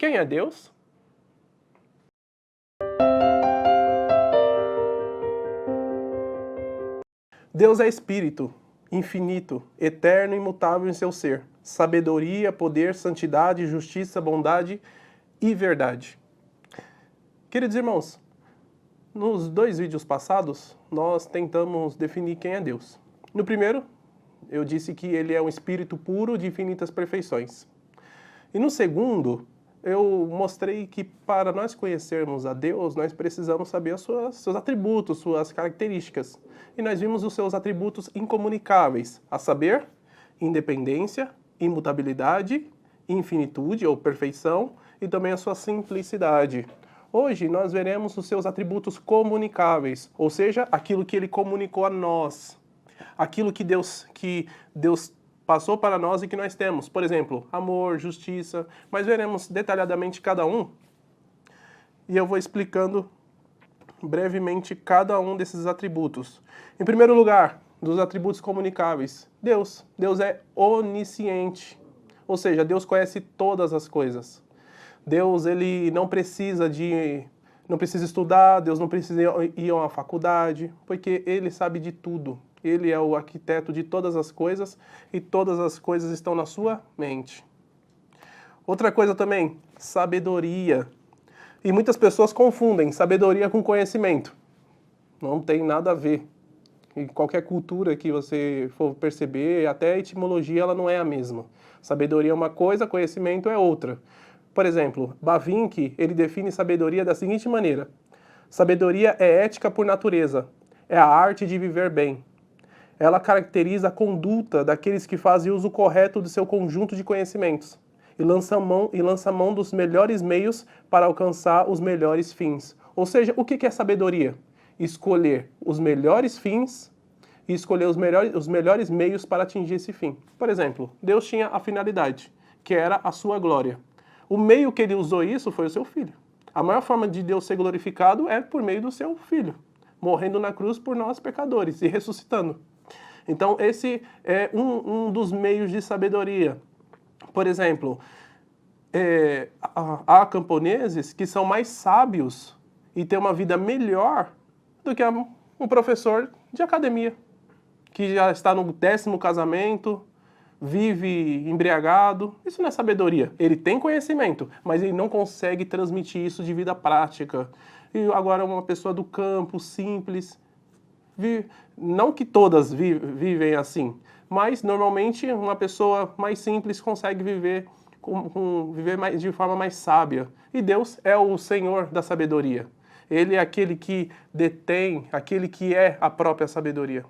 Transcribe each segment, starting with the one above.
Quem é Deus? Deus é espírito, infinito, eterno e imutável em seu ser. Sabedoria, poder, santidade, justiça, bondade e verdade. Queridos irmãos, nos 2 vídeos passados, nós tentamos definir quem é Deus. No primeiro, eu disse que ele é um espírito puro de infinitas perfeições. E no segundo, eu mostrei que para nós conhecermos a Deus, nós precisamos saber seus atributos, suas características. E nós vimos os seus atributos incomunicáveis, a saber, independência, imutabilidade, infinitude ou perfeição e também a sua simplicidade. Hoje nós veremos os seus atributos comunicáveis, ou seja, aquilo que ele comunicou a nós, aquilo que Deus passou para nós e que nós temos. Por exemplo, amor, justiça, mas veremos detalhadamente cada um e eu vou explicando brevemente cada um desses atributos. Em primeiro lugar, dos atributos comunicáveis, Deus. Deus é onisciente, ou seja, Deus conhece todas as coisas. Deus, ele não precisa estudar, Deus não precisa ir a uma faculdade, porque ele sabe de tudo. Ele é o arquiteto de todas as coisas e todas as coisas estão na sua mente. Outra coisa também, sabedoria. E muitas pessoas confundem sabedoria com conhecimento. Não tem nada a ver. Em qualquer cultura que você for perceber, até a etimologia ela não é a mesma. Sabedoria é uma coisa, conhecimento é outra. Por exemplo, Bavinck, ele define sabedoria da seguinte maneira: sabedoria é ética por natureza, é a arte de viver bem. Ela caracteriza a conduta daqueles que fazem uso correto do seu conjunto de conhecimentos e lança mão dos melhores meios para alcançar os melhores fins. Ou seja, o que é sabedoria? Escolher os melhores fins e escolher os melhores meios para atingir esse fim. Por exemplo, Deus tinha a finalidade, que era a sua glória. O meio que ele usou isso foi o seu filho. A maior forma de Deus ser glorificado é por meio do seu filho, morrendo na cruz por nós pecadores e ressuscitando. Então esse é um dos meios de sabedoria. Por exemplo, há camponeses que são mais sábios e têm uma vida melhor do que um professor de academia, que já está no 10º casamento, vive embriagado. Isso não é sabedoria. Ele tem conhecimento, mas ele não consegue transmitir isso de vida prática. E agora uma pessoa do campo, simples, não que todas vivem assim, mas normalmente uma pessoa mais simples consegue viver de forma mais sábia. E Deus é o Senhor da sabedoria. Ele é aquele que detém, aquele que é a própria sabedoria.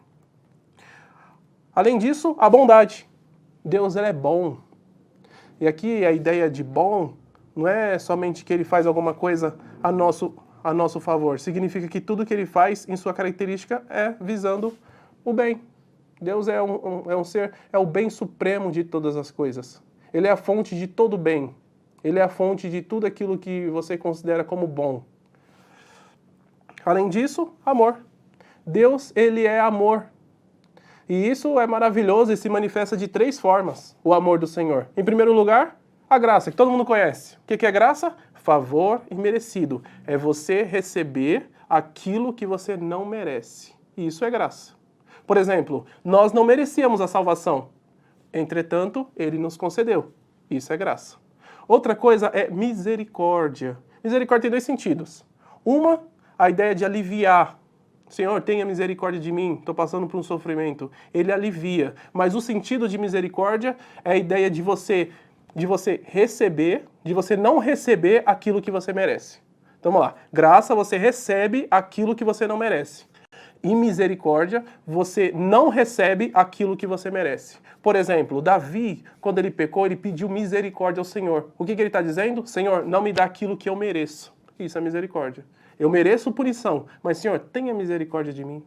Além disso, a bondade. Deus ele é bom. E aqui a ideia de bom não é somente que ele faz alguma coisa a nosso favor. Significa que tudo que ele faz em sua característica é visando o bem. Deus é um ser, é o bem supremo de todas as coisas. Ele é a fonte de todo bem. Ele é a fonte de tudo aquilo que você considera como bom. Além disso, amor. Deus, ele é amor. E isso é maravilhoso e se manifesta de 3 formas, o amor do Senhor. Em primeiro lugar, a graça, que todo mundo conhece. O que é graça? Favor imerecido. É você receber aquilo que você não merece. E isso é graça. Por exemplo, nós não merecíamos a salvação. Entretanto, ele nos concedeu. Isso é graça. Outra coisa é misericórdia. Misericórdia tem 2 sentidos. Uma, a ideia de aliviar. Senhor, tenha misericórdia de mim, estou passando por um sofrimento. Ele alivia. Mas o sentido de misericórdia é a ideia de você receber, de você não receber aquilo que você merece. Então vamos lá. Graça, você recebe aquilo que você não merece. E misericórdia, você não recebe aquilo que você merece. Por exemplo, Davi, quando ele pecou, ele pediu misericórdia ao Senhor. O que ele está dizendo? Senhor, não me dá aquilo que eu mereço. Isso é misericórdia. Eu mereço punição, mas, Senhor, tenha misericórdia de mim.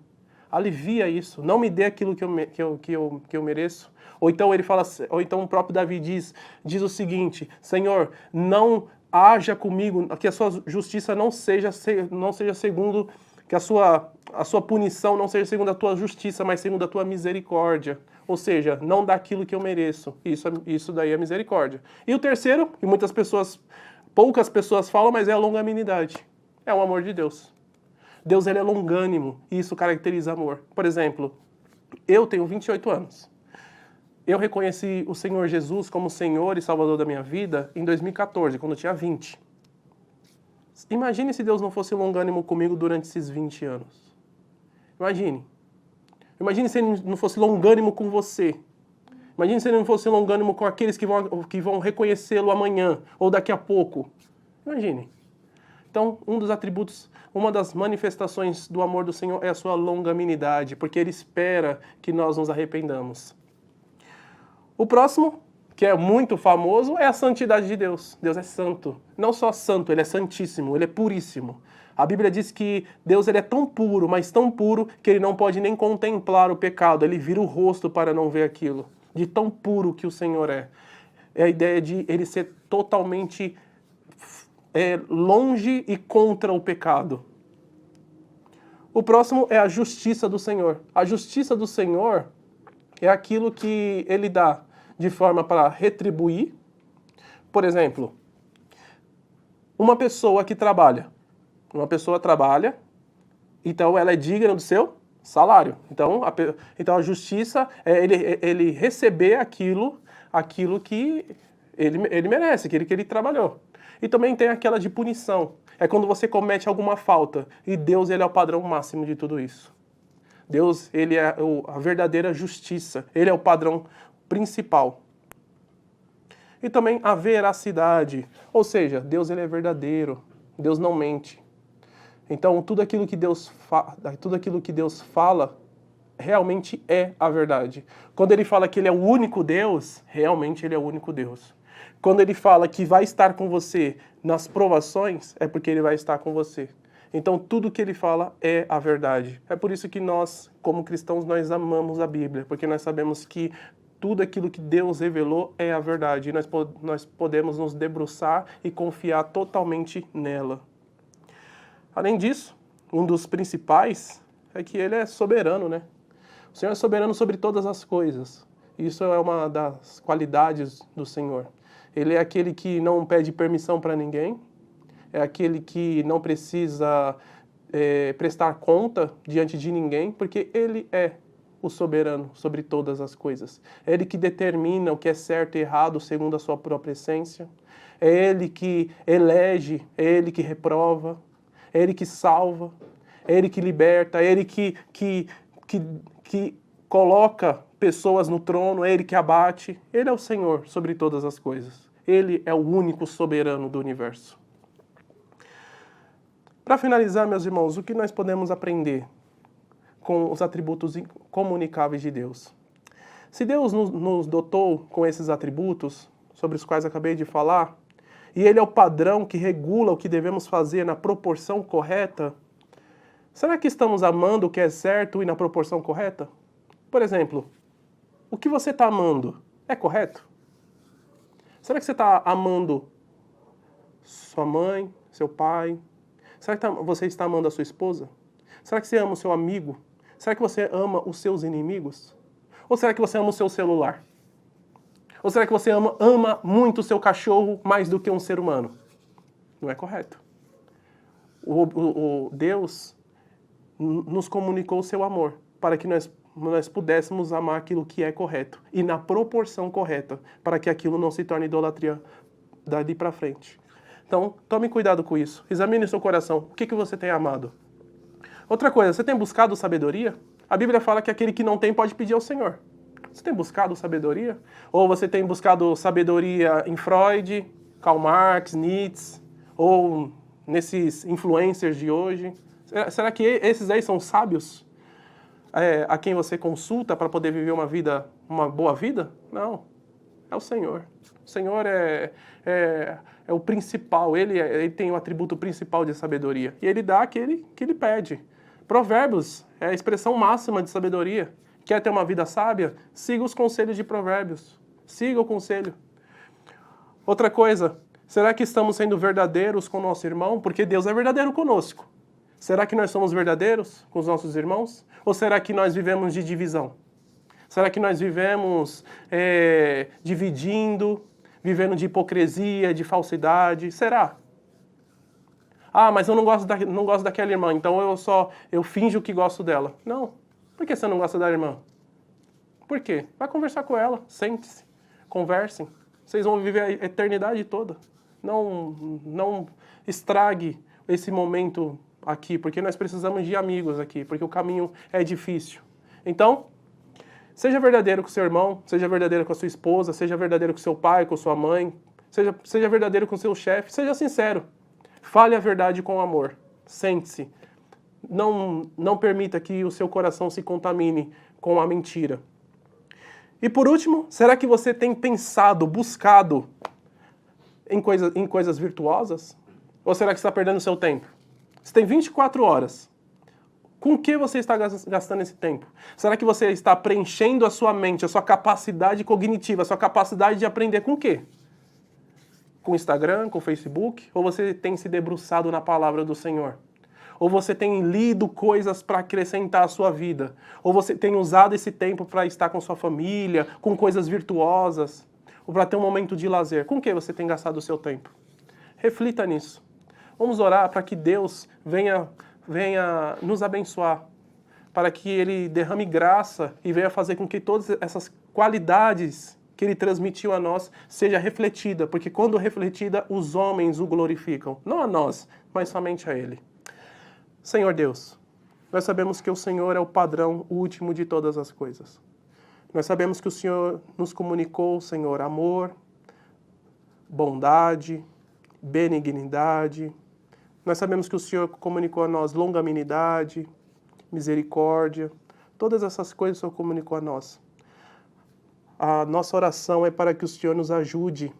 Alivia isso. Não me dê aquilo que eu mereço. Ou então ele fala, ou então o próprio Davi diz o seguinte: Senhor, não haja comigo, que a sua justiça não seja segundo, que a sua punição não seja segundo a tua justiça, mas segundo a tua misericórdia. Ou seja, não dá aquilo que eu mereço. Isso daí é misericórdia. E o terceiro, que muitas pessoas poucas pessoas falam, mas é a longanimidade. É o amor de Deus. Deus ele é longânimo e isso caracteriza amor. Por exemplo, eu tenho 28 anos. Eu reconheci o Senhor Jesus como Senhor e Salvador da minha vida em 2014, quando eu tinha 20. Imagine se Deus não fosse longânimo comigo durante esses 20 anos. Imagine. Imagine se Ele não fosse longânimo com você. Imagine se Ele não fosse longânimo com aqueles que vão reconhecê-lo amanhã ou daqui a pouco. Imagine. Então, um dos atributos, uma das manifestações do amor do Senhor é a sua longanimidade, porque Ele espera que nós nos arrependamos. O próximo, que é muito famoso, é a santidade de Deus. Deus é santo. Não só santo, Ele é santíssimo, Ele é puríssimo. A Bíblia diz que Deus ele é tão puro, mas tão puro, que Ele não pode nem contemplar o pecado. Ele vira o rosto para não ver aquilo. De tão puro que o Senhor é. É a ideia de Ele ser totalmente longe e contra o pecado. O próximo é a justiça do Senhor. A justiça do Senhor é aquilo que Ele dá de forma para retribuir. Por exemplo, uma pessoa que trabalha. Uma pessoa trabalha, então ela é digna do seu salário. Então a justiça é ele receber aquilo que ele merece, aquilo que ele trabalhou. E também tem aquela de punição. É quando você comete alguma falta. E Deus ele é o padrão máximo de tudo isso. Deus ele é a verdadeira justiça. Ele é o padrão principal. E também a veracidade. Ou seja, Deus ele é verdadeiro. Deus não mente. Então, tudo aquilo que Deus fala realmente é a verdade. Quando Ele fala que Ele é o único Deus, realmente Ele é o único Deus. Quando Ele fala que vai estar com você nas provações, é porque Ele vai estar com você. Então, tudo que Ele fala é a verdade. É por isso que nós, como cristãos, nós amamos a Bíblia, porque nós sabemos que tudo aquilo que Deus revelou é a verdade. E nós podemos nos debruçar e confiar totalmente nela. Além disso, um dos principais é que Ele é soberano, né? O Senhor é soberano sobre todas as coisas. Isso é uma das qualidades do Senhor. Ele é aquele que não pede permissão para ninguém, é aquele que não precisa prestar conta diante de ninguém, porque Ele é o soberano sobre todas as coisas. É Ele que determina o que é certo e errado segundo a sua própria essência. É Ele que elege, é Ele que reprova. É Ele que salva, é Ele que liberta, é Ele que coloca pessoas no trono, é Ele que abate. Ele é o Senhor sobre todas as coisas. Ele é o único soberano do universo. Para finalizar, meus irmãos, o que nós podemos aprender com os atributos incomunicáveis de Deus? Se Deus nos dotou com esses atributos, sobre os quais acabei de falar, e Ele é o padrão que regula o que devemos fazer na proporção correta, será que estamos amando o que é certo e na proporção correta? Por exemplo, o que você está amando é correto? Será que você está amando sua mãe, seu pai? Será que você está amando a sua esposa? Será que você ama o seu amigo? Será que você ama os seus inimigos? Ou será que você ama o seu celular? Ou será que você ama muito o seu cachorro mais do que um ser humano? Não é correto. O Deus nos comunicou o seu amor para que nós pudéssemos amar aquilo que é correto e na proporção correta, para que aquilo não se torne idolatria dali para frente. Então, tome cuidado com isso. Examine seu coração. O que você tem amado? Outra coisa, você tem buscado sabedoria? A Bíblia fala que aquele que não tem pode pedir ao Senhor. Você tem buscado sabedoria? Ou você tem buscado sabedoria em Freud, Karl Marx, Nietzsche, ou nesses influencers de hoje? Será que esses aí são sábios? A quem você consulta para poder viver uma boa vida? Não. É o Senhor. O Senhor é o principal. Ele tem o atributo principal de sabedoria. E Ele dá aquele que Ele pede. Provérbios é a expressão máxima de sabedoria. Quer ter uma vida sábia? Siga os conselhos de Provérbios. Siga o conselho. Outra coisa, será que estamos sendo verdadeiros com o nosso irmão? Porque Deus é verdadeiro conosco. Será que nós somos verdadeiros com os nossos irmãos? Ou será que nós vivemos de divisão? Será que nós vivemos dividindo, vivendo de hipocrisia, de falsidade? Será? Ah, mas eu não gosto daquela irmã, então eu finjo que gosto dela. Não. Por que você não gosta da irmã? Por quê? Vai conversar com ela, sente-se, conversem. Vocês vão viver a eternidade toda. Não estrague esse momento aqui, porque nós precisamos de amigos aqui, porque o caminho é difícil. Então, seja verdadeiro com seu irmão, seja verdadeiro com a sua esposa, seja verdadeiro com seu pai, com sua mãe, seja verdadeiro com seu chefe, seja sincero. Fale a verdade com amor. Sente-se. Não permita que o seu coração se contamine com a mentira. E por último, será que você tem pensado, buscado em coisas virtuosas? Ou será que você está perdendo seu tempo? Você tem 24 horas. Com o que você está gastando esse tempo? Será que você está preenchendo a sua mente, a sua capacidade cognitiva, a sua capacidade de aprender com o quê? Com Instagram, com Facebook? Ou você tem se debruçado na palavra do Senhor? Ou você tem lido coisas para acrescentar a sua vida? Ou você tem usado esse tempo para estar com sua família, com coisas virtuosas? Ou para ter um momento de lazer? Com o que você tem gastado o seu tempo? Reflita nisso. Vamos orar para que Deus venha nos abençoar, para que Ele derrame graça e venha fazer com que todas essas qualidades que Ele transmitiu a nós seja refletida, porque quando refletida, os homens o glorificam. Não a nós, mas somente a Ele. Senhor Deus, nós sabemos que o Senhor é o padrão último de todas as coisas. Nós sabemos que o Senhor nos comunicou, Senhor, amor, bondade, benignidade. Nós sabemos que o Senhor comunicou a nós longanimidade, misericórdia. Todas essas coisas o Senhor comunicou a nós. A nossa oração é para que o Senhor nos ajude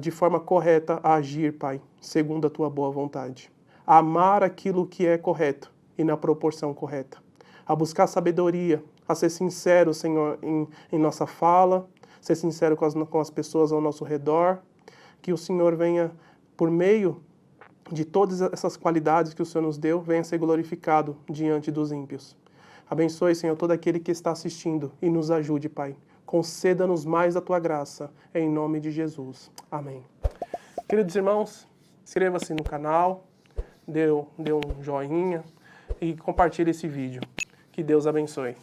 de forma correta a agir, Pai, segundo a Tua boa vontade. A amar aquilo que é correto e na proporção correta. A buscar sabedoria, a ser sincero, Senhor, em nossa fala, ser sincero com as pessoas ao nosso redor. Que o Senhor venha, por meio de todas essas qualidades que o Senhor nos deu, venha ser glorificado diante dos ímpios. Abençoe, Senhor, todo aquele que está assistindo e nos ajude, Pai. Conceda-nos mais da Tua graça, em nome de Jesus. Amém. Queridos irmãos, inscreva-se no canal, dê um joinha e compartilhe esse vídeo. Que Deus abençoe.